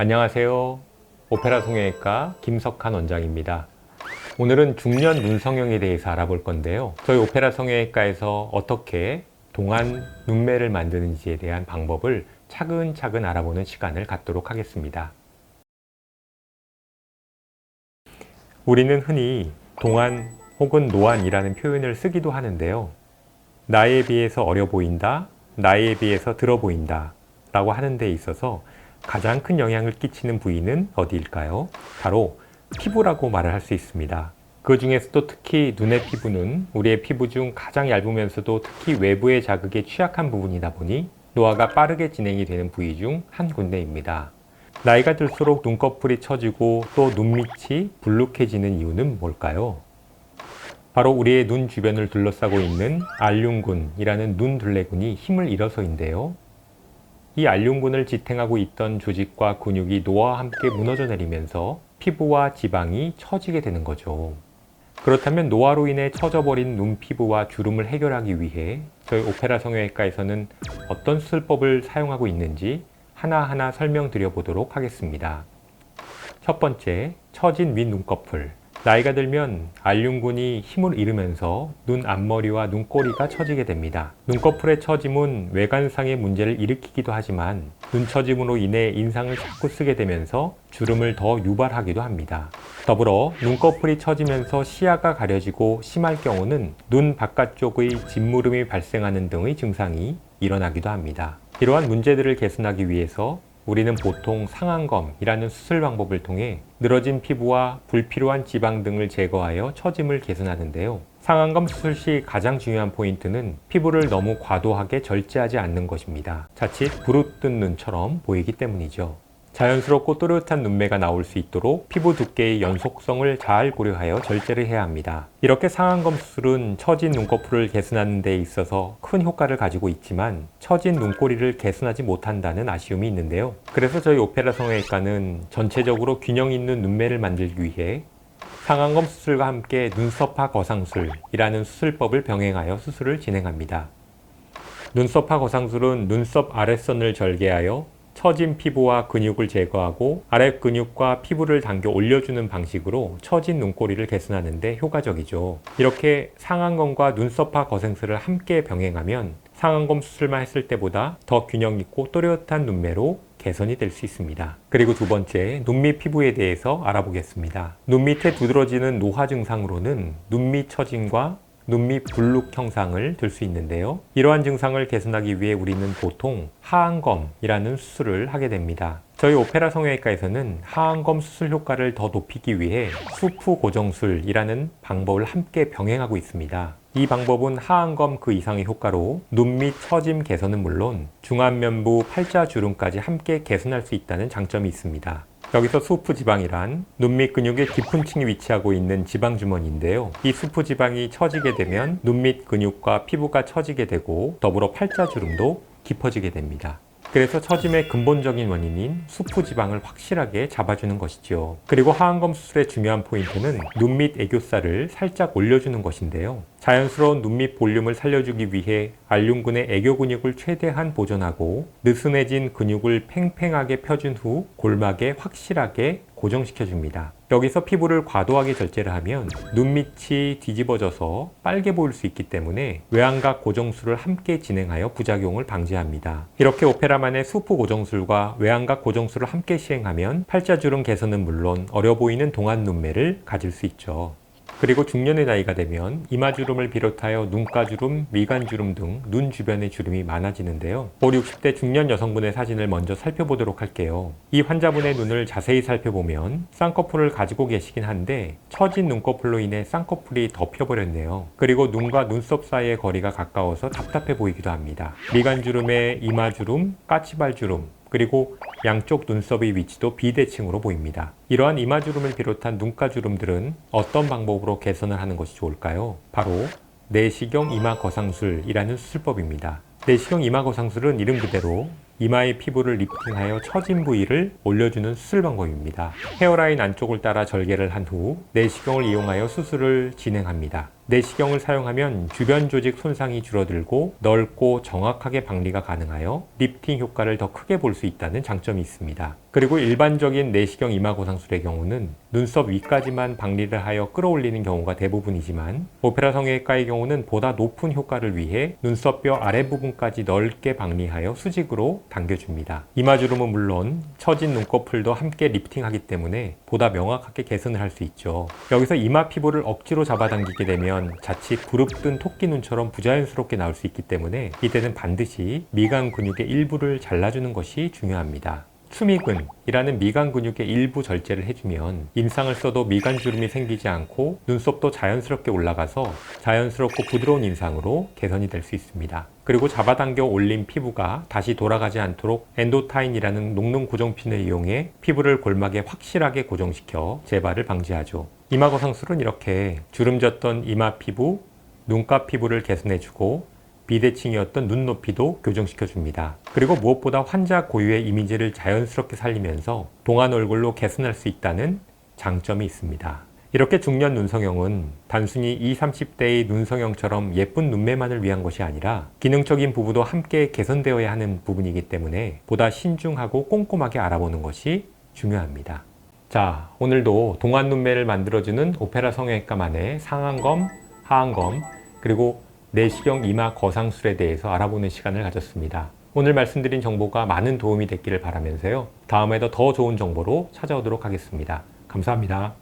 안녕하세요. 오페라 성형외과 김석한 원장입니다. 오늘은 중년 눈 성형에 대해서 알아볼 건데요. 저희 오페라 성형외과에서 어떻게 동안 눈매를 만드는지에 대한 방법을 차근차근 알아보는 시간을 갖도록 하겠습니다. 우리는 흔히 동안 혹은 노안이라는 표현을 쓰기도 하는데요. 나이에 비해서 어려 보인다, 나이에 비해서 들어 보인다 라고 하는 데 있어서 가장 큰 영향을 끼치는 부위는 어디일까요? 바로 피부라고 말을 할 수 있습니다. 그 중에서도 특히 눈의 피부는 우리의 피부 중 가장 얇으면서도 특히 외부의 자극에 취약한 부분이다 보니 노화가 빠르게 진행이 되는 부위 중 한 군데입니다. 나이가 들수록 눈꺼풀이 처지고 또 눈밑이 불룩해지는 이유는 뭘까요? 바로 우리의 눈 주변을 둘러싸고 있는 알륜근이라는 눈둘레근이 힘을 잃어서인데요. 이 알륜근을 지탱하고 있던 조직과 근육이 노화와 함께 무너져 내리면서 피부와 지방이 처지게 되는 거죠. 그렇다면 노화로 인해 처져버린 눈 피부와 주름을 해결하기 위해 저희 오페라 성형외과에서는 어떤 수술법을 사용하고 있는지 하나하나 설명드려 보도록 하겠습니다. 첫 번째, 처진 윗눈꺼풀. 나이가 들면 알륜근이 힘을 잃으면서 눈 앞머리와 눈꼬리가 처지게 됩니다. 눈꺼풀의 처짐은 외관상의 문제를 일으키기도 하지만 눈 처짐으로 인해 인상을 자꾸 쓰게 되면서 주름을 더 유발하기도 합니다. 더불어 눈꺼풀이 처지면서 시야가 가려지고 심할 경우는 눈 바깥쪽의 짓무름이 발생하는 등의 증상이 일어나기도 합니다. 이러한 문제들을 개선하기 위해서 우리는 보통 상안검이라는 수술 방법을 통해 늘어진 피부와 불필요한 지방 등을 제거하여 처짐을 개선하는데요. 상안검 수술 시 가장 중요한 포인트는 피부를 너무 과도하게 절제하지 않는 것입니다. 자칫 부르뜬 눈처럼 보이기 때문이죠. 자연스럽고 또렷한 눈매가 나올 수 있도록 피부 두께의 연속성을 잘 고려하여 절제를 해야 합니다. 이렇게 상안검 수술은 처진 눈꺼풀을 개선하는 데 있어서 큰 효과를 가지고 있지만 처진 눈꼬리를 개선하지 못한다는 아쉬움이 있는데요. 그래서 저희 오페라 성형외과는 전체적으로 균형 있는 눈매를 만들기 위해 상안검 수술과 함께 눈썹화 거상술이라는 수술법을 병행하여 수술을 진행합니다. 눈썹화 거상술은 눈썹 아랫선을 절개하여 처진 피부와 근육을 제거하고 아랫 근육과 피부를 당겨 올려주는 방식으로 처진 눈꼬리를 개선하는 데 효과적이죠. 이렇게 상안검과 눈썹화 거상술을 함께 병행하면 상안검 수술만 했을 때보다 더 균형 있고 또렷한 눈매로 개선이 될 수 있습니다. 그리고 두 번째, 눈밑 피부에 대해서 알아보겠습니다. 눈밑에 두드러지는 노화 증상으로는 눈밑 처짐과 눈밑 불룩 형상을 들 수 있는데요. 이러한 증상을 개선하기 위해 우리는 보통 하안검이라는 수술을 하게 됩니다. 저희 오페라 성형외과에서는 하안검 수술 효과를 더 높이기 위해 수프 고정술이라는 방법을 함께 병행하고 있습니다. 이 방법은 하안검 그 이상의 효과로 눈밑 처짐 개선은 물론 중안면부 팔자주름까지 함께 개선할 수 있다는 장점이 있습니다. 여기서 수프 지방이란 눈밑 근육의 깊은 층에 위치하고 있는 지방 주머니인데요. 이 수프 지방이 처지게 되면 눈밑 근육과 피부가 처지게 되고 더불어 팔자주름도 깊어지게 됩니다. 그래서 처짐의 근본적인 원인인 수프 지방을 확실하게 잡아주는 것이죠. 그리고 하안검 수술의 중요한 포인트는 눈밑 애교살을 살짝 올려주는 것인데요. 자연스러운 눈밑 볼륨을 살려주기 위해 알륜근의 애교 근육을 최대한 보존하고 느슨해진 근육을 팽팽하게 펴준 후 골막에 확실하게 고정시켜줍니다. 여기서 피부를 과도하게 절제를 하면 눈밑이 뒤집어져서 빨개 보일 수 있기 때문에 외안각 고정술을 함께 진행하여 부작용을 방지합니다. 이렇게 오페라만의 수프 고정술과 외안각 고정술을 함께 시행하면 팔자주름 개선은 물론 어려 보이는 동안 눈매를 가질 수 있죠. 그리고 중년의 나이가 되면 이마주름을 비롯하여 눈가주름, 미간주름 등 눈 주변의 주름이 많아지는데요. 5, 60대 중년 여성분의 사진을 먼저 살펴보도록 할게요. 이 환자분의 눈을 자세히 살펴보면 쌍꺼풀을 가지고 계시긴 한데 처진 눈꺼풀로 인해 쌍꺼풀이 덮여버렸네요. 그리고 눈과 눈썹 사이의 거리가 가까워서 답답해 보이기도 합니다. 미간주름에 이마주름, 까치발주름, 그리고 양쪽 눈썹의 위치도 비대칭으로 보입니다. 이러한 이마주름을 비롯한 눈가주름들은 어떤 방법으로 개선을 하는 것이 좋을까요? 바로 내시경 이마 거상술이라는 수술법입니다. 내시경 이마 거상술은 이름 그대로 이마의 피부를 리프팅하여 처진 부위를 올려주는 수술 방법입니다. 헤어라인 안쪽을 따라 절개를 한 후 내시경을 이용하여 수술을 진행합니다. 내시경을 사용하면 주변 조직 손상이 줄어들고 넓고 정확하게 박리가 가능하여 리프팅 효과를 더 크게 볼 수 있다는 장점이 있습니다. 그리고 일반적인 내시경 이마 고상술의 경우는 눈썹 위까지만 박리를 하여 끌어올리는 경우가 대부분이지만 오페라 성형외과의 경우는 보다 높은 효과를 위해 눈썹뼈 아랫부분까지 넓게 박리하여 수직으로 당겨줍니다. 이마주름은 물론 처진 눈꺼풀도 함께 리프팅하기 때문에 보다 명확하게 개선을 할 수 있죠. 여기서 이마 피부를 억지로 잡아당기게 되면 자칫 부릅뜬 토끼 눈처럼 부자연스럽게 나올 수 있기 때문에 이때는 반드시 미간 근육의 일부를 잘라주는 것이 중요합니다. 추미근이라는 미간 근육의 일부 절제를 해주면 임상을 써도 미간 주름이 생기지 않고 눈썹도 자연스럽게 올라가서 자연스럽고 부드러운 인상으로 개선이 될 수 있습니다. 그리고 잡아당겨 올린 피부가 다시 돌아가지 않도록 엔도타인이라는 녹는 고정핀을 이용해 피부를 골막에 확실하게 고정시켜 재발을 방지하죠. 이마 거상술은 이렇게 주름졌던 이마 피부, 눈가 피부를 개선해주고 비대칭이었던 눈높이도 교정시켜줍니다. 그리고 무엇보다 환자 고유의 이미지를 자연스럽게 살리면서 동안 얼굴로 개선할 수 있다는 장점이 있습니다. 이렇게 중년 눈성형은 단순히 20, 30대의 눈성형처럼 예쁜 눈매만을 위한 것이 아니라 기능적인 부분도 함께 개선되어야 하는 부분이기 때문에 보다 신중하고 꼼꼼하게 알아보는 것이 중요합니다. 자, 오늘도 동안 눈매를 만들어주는 오페라 성형외과만의 상안검, 하안검, 그리고 내시경 이마 거상술에 대해서 알아보는 시간을 가졌습니다. 오늘 말씀드린 정보가 많은 도움이 됐기를 바라면서요. 다음에도 더 좋은 정보로 찾아오도록 하겠습니다. 감사합니다.